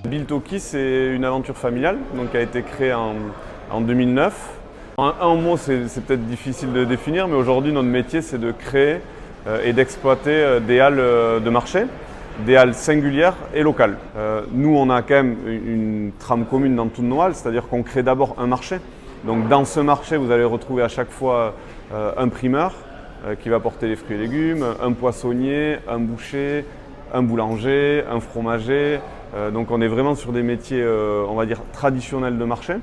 Biltoki, c'est une aventure familiale qui a été créée en 2009. En un mot, c'est peut-être difficile de définir, mais aujourd'hui, notre métier, c'est de créer et d'exploiter des halles de marché, des halles singulières et locales. Nous, on a quand même une trame commune dans toutes nos halles, c'est-à-dire qu'on crée d'abord un marché. Donc dans ce marché, vous allez retrouver à chaque fois un primeur qui va porter les fruits et légumes, un poissonnier, un boucher, un boulanger, un fromager. Donc on est vraiment sur des métiers, on va dire, traditionnels de marché,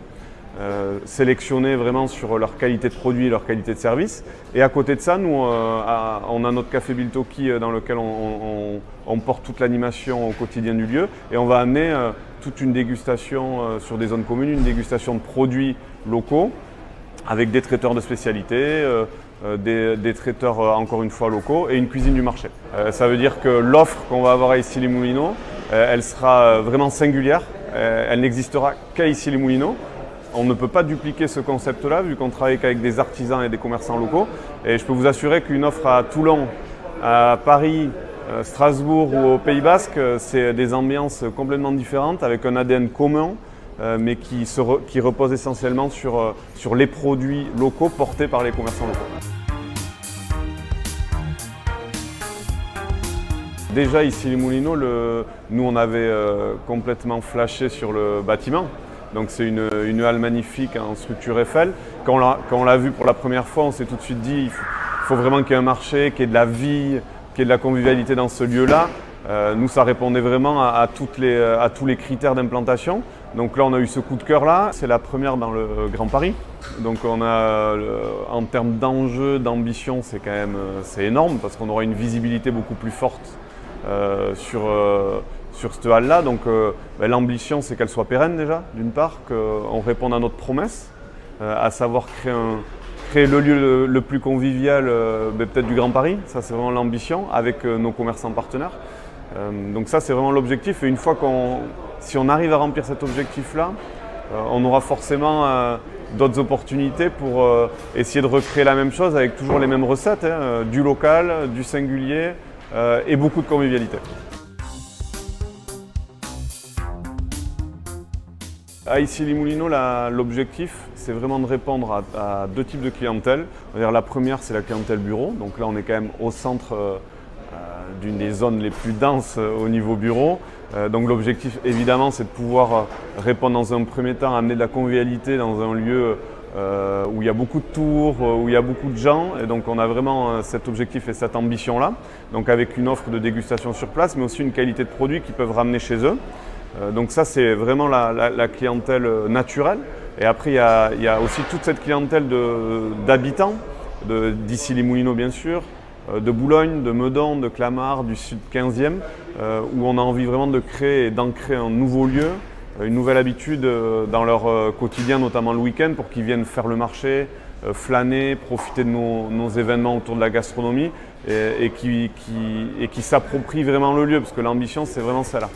sélectionnés vraiment sur leur qualité de produit, leur qualité de service. Et à côté de ça, nous, on a notre café Biltoki dans lequel on porte toute l'animation au quotidien du lieu. Et on va amener toute une dégustation sur des zones communes, une dégustation de produits locaux avec des traiteurs de spécialité, des traiteurs encore une fois locaux et une cuisine du marché. Ça veut dire que l'offre qu'on va avoir à Issy-les-Moulineaux, elle sera vraiment singulière, elle n'existera qu'à Issy-les-Moulineaux. On ne peut pas dupliquer ce concept-là vu qu'on travaille qu'avec des artisans et des commerçants locaux. Et je peux vous assurer qu'une offre à Toulon, à Paris, Strasbourg ou au Pays Basque, c'est des ambiances complètement différentes avec un ADN commun, mais qui repose essentiellement sur les produits locaux portés par les commerçants locaux. Déjà ici les Moulineaux, nous on avait complètement flashé sur le bâtiment. Donc c'est une halle magnifique en structure Eiffel. Quand on l'a vu pour la première fois, on s'est tout de suite dit il faut vraiment qu'il y ait un marché, qu'il y ait de la vie, qu'il y ait de la convivialité dans ce lieu-là. Nous, ça répondait vraiment à tous les critères d'implantation. Donc là, on a eu ce coup de cœur-là. C'est la première dans le Grand Paris. Donc on a, en termes d'enjeux, d'ambition, c'est énorme parce qu'on aura une visibilité beaucoup plus forte sur cette halle-là. Donc l'ambition, c'est qu'elle soit pérenne déjà, d'une part, qu'on réponde à notre promesse, à savoir créer le lieu le plus convivial peut-être du Grand Paris. Ça, c'est vraiment l'ambition avec nos commerçants partenaires. Donc ça, c'est vraiment l'objectif. Et une fois si on arrive à remplir cet objectif-là, on aura forcément d'autres opportunités pour essayer de recréer la même chose avec toujours les mêmes recettes, du local, du singulier et beaucoup de convivialité. À Issy-les-Moulineaux, l'objectif, c'est vraiment de répondre à deux types de clientèle. La première, c'est la clientèle bureau. Donc là, on est quand même au centre d'une des zones les plus denses au niveau bureau. Donc l'objectif, évidemment, c'est de pouvoir répondre dans un premier temps, amener de la convivialité dans un lieu où il y a beaucoup de tours, où il y a beaucoup de gens. Et donc on a vraiment cet objectif et cette ambition-là. Donc avec une offre de dégustation sur place, mais aussi une qualité de produit qu'ils peuvent ramener chez eux. Donc ça, c'est vraiment la clientèle naturelle. Et après, il y a aussi toute cette clientèle d'habitants, d'Issy-les-Moulineaux bien sûr, de Boulogne, de Meudon, de Clamart, du sud 15e, où on a envie vraiment de créer et d'ancrer un nouveau lieu, une nouvelle habitude dans leur quotidien, notamment le week-end, pour qu'ils viennent faire le marché, flâner, profiter de nos événements autour de la gastronomie et qui s'approprient vraiment le lieu, parce que l'ambition, c'est vraiment celle-là.